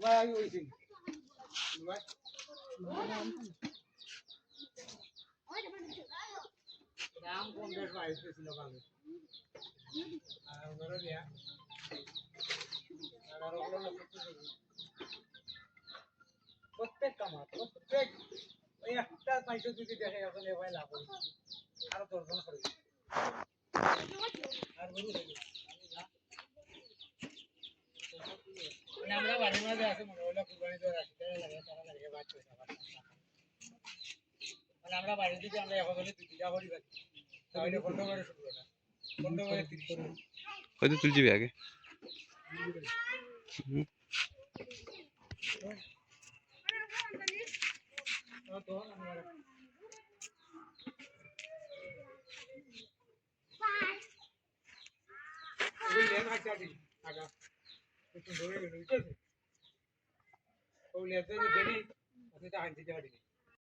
ভাই হইছে ভাই দাম কম বেশ বাইরে ছিল ভালো আর ওরা দিয়া আর ওরা প্রত্যেক কামার প্রত্যেক ওই একটা পয়সা যদি দেখে এখন এবার লাভ হবে আরো দর্শন করে আর বলি আমরা বাড়ির মাঝে আছে মনে হলো কুরবানি দেওয়ার আসতে লাগে তারা লাগে বাদ পয়সা মানে আমরা বাড়ি থেকে আমরা এখন বলে তুই যা করি বাকি তাহলে বন্ধ করে শুরু করা বন্ধ করে 30 হয়তো তুলছি আগে তো আমরা ওই লেন হাঁটা দিই আগা একটু ধরে গেল বুঝছো ওই লেতে দেরি আপনি তো হাঁটতে যাওয়া দিই